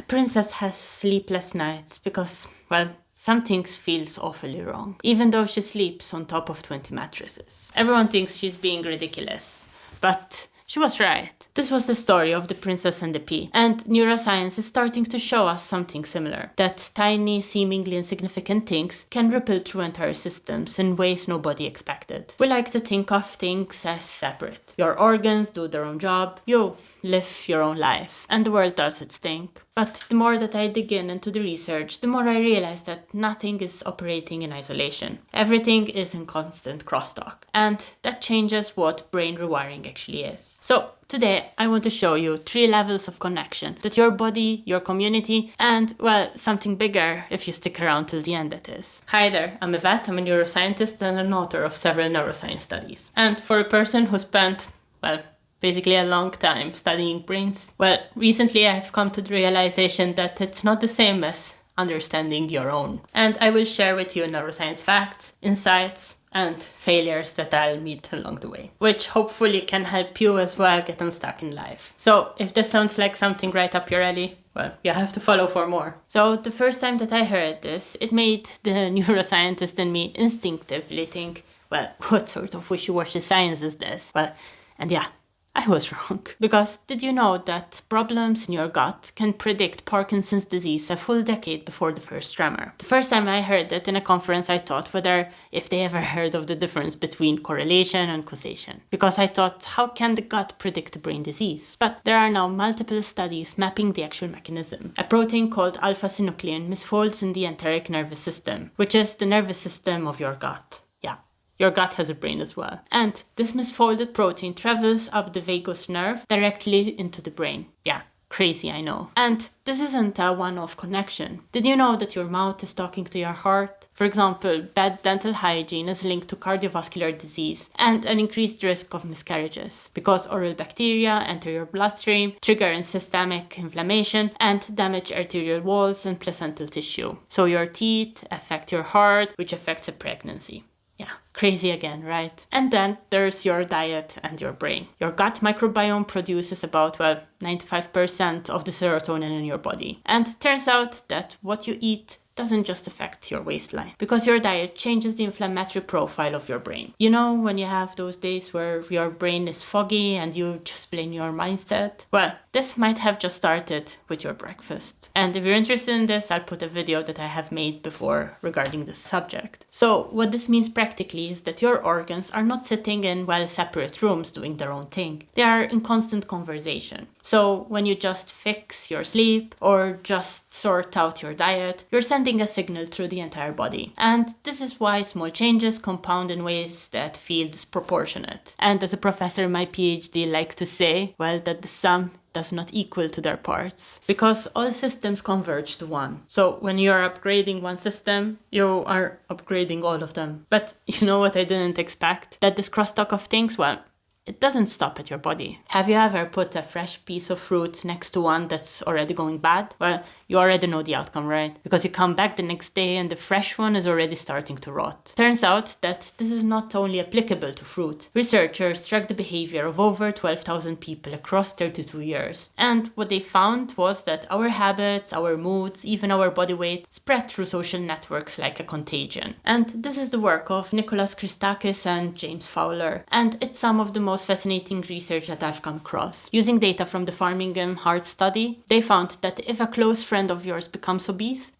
princess has sleepless nights because, well, something feels awfully wrong, even though she sleeps on top of 20 mattresses. Everyone thinks she's being ridiculous, but she was right. This was the story of the Princess and the Pea, and neuroscience is starting to show us something similar. That tiny, seemingly insignificant things can ripple through entire systems in ways nobody expected. We like to think of things as separate. Your organs do their own job, you live your own life, and the world does its thing. But the more that I dig into the research, the more I realize that nothing is operating in isolation. Everything is in constant crosstalk, and that changes what brain rewiring actually is. So today I want to show you 3 levels of connection that your body, your community, and, well, something bigger if you stick around till the end, that is. Hi there, I'm Yvette, I'm a neuroscientist and an author of several neuroscience studies. And for a person who spent, well, basically a long time studying brains, well, recently I've come to the realization that it's not the same as understanding your own. And I will share with you neuroscience facts, insights, and failures that I'll meet along the way, which hopefully can help you as well get unstuck in life. So if this sounds like something right up your alley, well, you have to follow for more. So the first time that I heard this, it made the neuroscientist in me instinctively think, well, what sort of wishy-washy science is this? Well, and yeah, I was wrong. Because did you know that problems in your gut can predict Parkinson's disease a full decade before the first tremor? The first time I heard it in a conference, I thought whether if they ever heard of the difference between correlation and causation. Because I thought, how can the gut predict a brain disease? But there are now multiple studies mapping the actual mechanism. A protein called alpha-synuclein misfolds in the enteric nervous system, which is the nervous system of your gut. Your gut has a brain as well. And this misfolded protein travels up the vagus nerve directly into the brain. Yeah, crazy, I know. And this isn't a one-off connection. Did you know that your mouth is talking to your heart? For example, bad dental hygiene is linked to cardiovascular disease and an increased risk of miscarriages because oral bacteria enter your bloodstream, trigger systemic inflammation, and damage arterial walls and placental tissue. So your teeth affect your heart, which affects a pregnancy. Yeah, crazy again, right? And then there's your diet and your brain. Your gut microbiome produces about, 95% of the serotonin in your body. And turns out that what you eat doesn't just affect your waistline, because your diet changes the inflammatory profile of your brain. You know, when you have those days where your brain is foggy and you just blame your mindset? Well, this might have just started with your breakfast. And if you're interested in this, I'll put a video that I have made before regarding this subject. So what this means practically is that your organs are not sitting in, separate rooms doing their own thing. They are in constant conversation. So when you just fix your sleep or just sort out your diet, you're sending a signal through the entire body. And this is why small changes compound in ways that feel disproportionate. And as a professor in my PhD like to say, that the sum does not equal to their parts, because all systems converge to one. So when you're upgrading one system, you are upgrading all of them. But you know what I didn't expect? That this crosstalk of things, it doesn't stop at your body. Have you ever put a fresh piece of fruit next to one that's already going bad? Well, you already know the outcome, right? Because you come back the next day and the fresh one is already starting to rot. Turns out that this is not only applicable to fruit. Researchers tracked the behavior of over 12,000 people across 32 years. And what they found was that our habits, our moods, even our body weight spread through social networks like a contagion. And this is the work of Nicholas Christakis and James Fowler. And it's some of the most fascinating research that I've come across. Using data from the Framingham Heart Study, they found that if a close friend of yours becomes obese,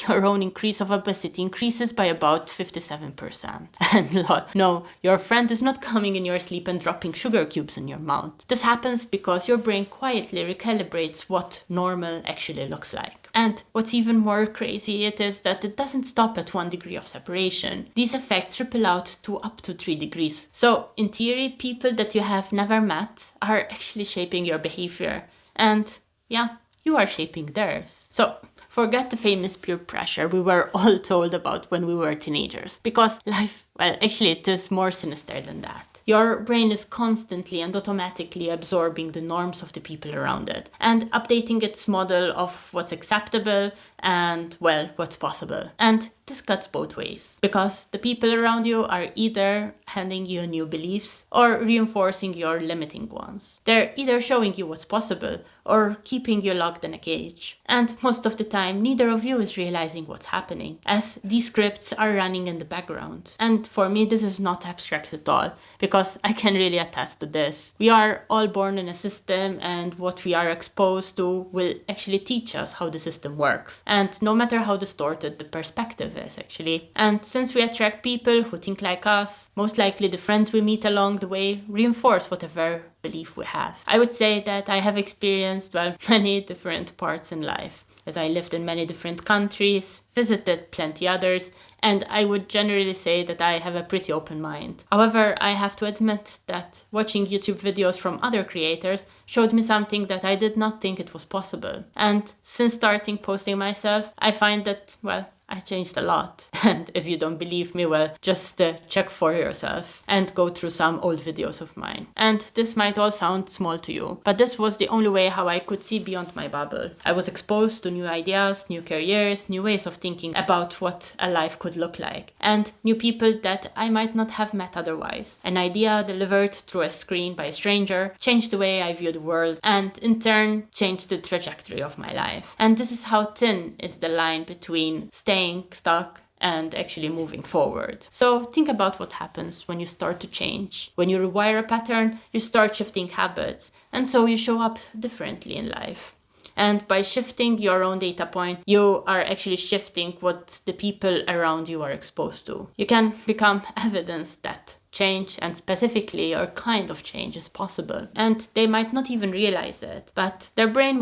your own increase of obesity increases by about 57%. And no, your friend is not coming in your sleep and dropping sugar cubes in your mouth. This happens because your brain quietly recalibrates what normal actually looks like. And what's even more crazy is that it doesn't stop at 1 degree of separation. These effects ripple out to up to 3 degrees. So in theory, people that you have never met are actually shaping your behavior. And you are shaping theirs. So forget the famous peer pressure we were all told about when we were teenagers. Because life, actually it is more sinister than that. Your brain is constantly and automatically absorbing the norms of the people around it and updating its model of what's acceptable and, what's possible. And this cuts both ways, because the people around you are either handing you new beliefs or reinforcing your limiting ones. They're either showing you what's possible or keeping you locked in a cage. And most of the time, neither of you is realizing what's happening, as these scripts are running in the background. And for me, this is not abstract at all, because I can really attest to this. We are all born in a system, and what we are exposed to will actually teach us how the system works. And no matter how distorted the perspective is, actually. And since we attract people who think like us, most likely the friends we meet along the way reinforce whatever belief we have. I would say that I have experienced, many different parts in life, as I lived in many different countries, visited plenty others, and I would generally say that I have a pretty open mind. However, I have to admit that watching YouTube videos from other creators showed me something that I did not think it was possible. And since starting posting myself, I find that, I changed a lot. And if you don't believe me, just check for yourself and go through some old videos of mine. And this might all sound small to you, but this was the only way how I could see beyond my bubble. I was exposed to new ideas, new careers, new ways of thinking about what a life could look like, and new people that I might not have met otherwise. An idea delivered through a screen by a stranger changed the way I view the world, and in turn changed the trajectory of my life. And this is how thin is the line between staying stuck and actually moving forward. So think about what happens when you start to change. When you rewire a pattern, you start shifting habits, and so you show up differently in life. And by shifting your own data point, you are actually shifting what the people around you are exposed to. You can become evidence that change, and specifically your kind of change, is possible. And they might not even realize it, but their brain,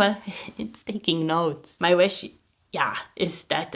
it's taking notes. My wish, is that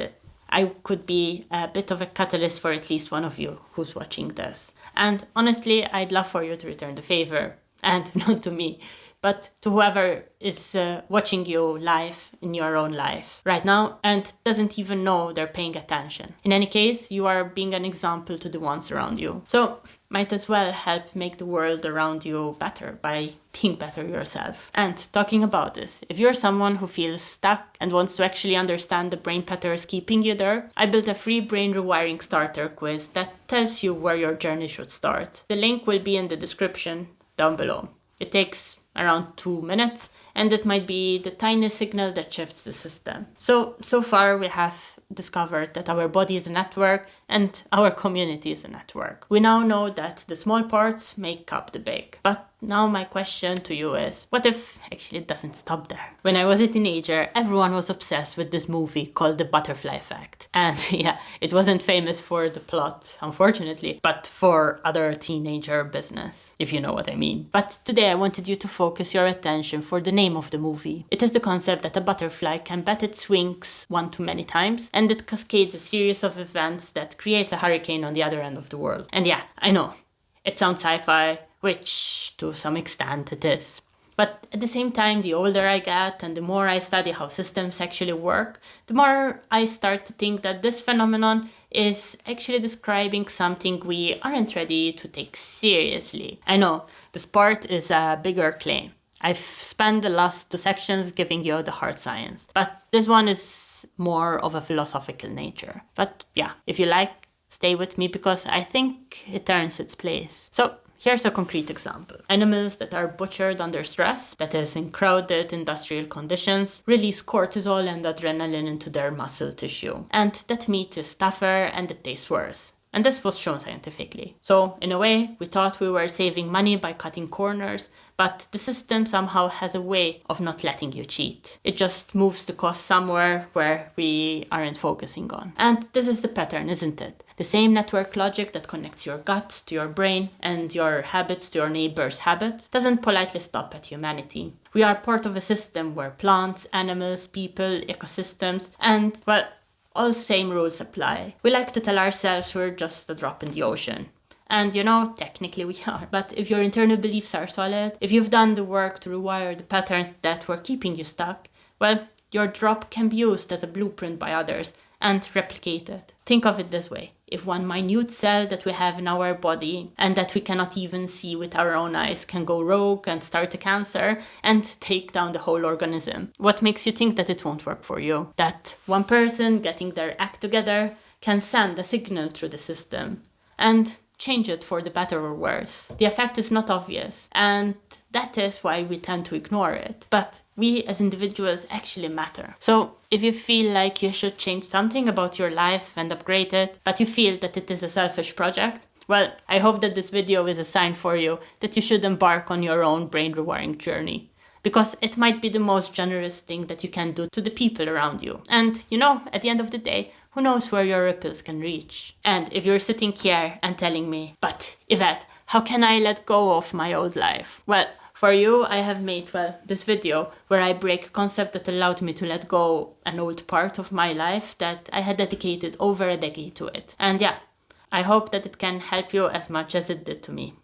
I could be a bit of a catalyst for at least one of you who's watching this. And honestly, I'd love for you to return the favor. And not to me, but to whoever is watching you live in your own life right now and doesn't even know they're paying attention. In any case, you are being an example to the ones around you. So might as well help make the world around you better by being better yourself. And talking about this, if you're someone who feels stuck and wants to actually understand the brain patterns keeping you there, I built a free brain rewiring starter quiz that tells you where your journey should start. The link will be in the description down below. It takes around 2 minutes, and it might be the tiny signal that shifts the system. So far we have discovered that our body is a network and our community is a network. We now know that the small parts make up the big. But now my question to you is, what if actually it doesn't stop there? When I was a teenager, everyone was obsessed with this movie called The Butterfly Effect. And it wasn't famous for the plot, unfortunately, but for other teenager business, if you know what I mean. But today I wanted you to focus your attention for the name of the movie. It is the concept that a butterfly can bat its wings one too many times, and it cascades a series of events that creates a hurricane on the other end of the world. And I know, it sounds sci-fi, which to some extent it is. But at the same time, the older I get and the more I study how systems actually work, the more I start to think that this phenomenon is actually describing something we aren't ready to take seriously. I know, this part is a bigger claim. I've spent the last 2 sections giving you the hard science, but this one is more of a philosophical nature. But if you like, stay with me because I think it earns its place. So here's a concrete example. Animals that are butchered under stress, that is in crowded industrial conditions, release cortisol and adrenaline into their muscle tissue. And that meat is tougher and it tastes worse. And this was shown scientifically. So in a way, we thought we were saving money by cutting corners, but the system somehow has a way of not letting you cheat. It just moves the cost somewhere where we aren't focusing on. And this is the pattern, isn't it? The same network logic that connects your gut to your brain and your habits to your neighbor's habits doesn't politely stop at humanity. We are part of a system where plants, animals, people, ecosystems, and, all same rules apply. We like to tell ourselves we're just a drop in the ocean. And technically we are. But if your internal beliefs are solid, if you've done the work to rewire the patterns that were keeping you stuck, your drop can be used as a blueprint by others and replicated. Think of it this way. If one minute cell that we have in our body and that we cannot even see with our own eyes can go rogue and start a cancer and take down the whole organism, what makes you think that it won't work for you? That one person getting their act together can send a signal through the system and change it for the better or worse. The effect is not obvious, and that is why we tend to ignore it. But we as individuals actually matter. So if you feel like you should change something about your life and upgrade it, but you feel that it is a selfish project, well, I hope that this video is a sign for you that you should embark on your own brain rewiring journey. Because it might be the most generous thing that you can do to the people around you. And at the end of the day, who knows where your ripples can reach? And if you're sitting here and telling me, but Yvette, how can I let go of my old life? Well, for you, I have made, this video where I break a concept that allowed me to let go an old part of my life that I had dedicated over a decade to it. And yeah, I hope that it can help you as much as it did to me.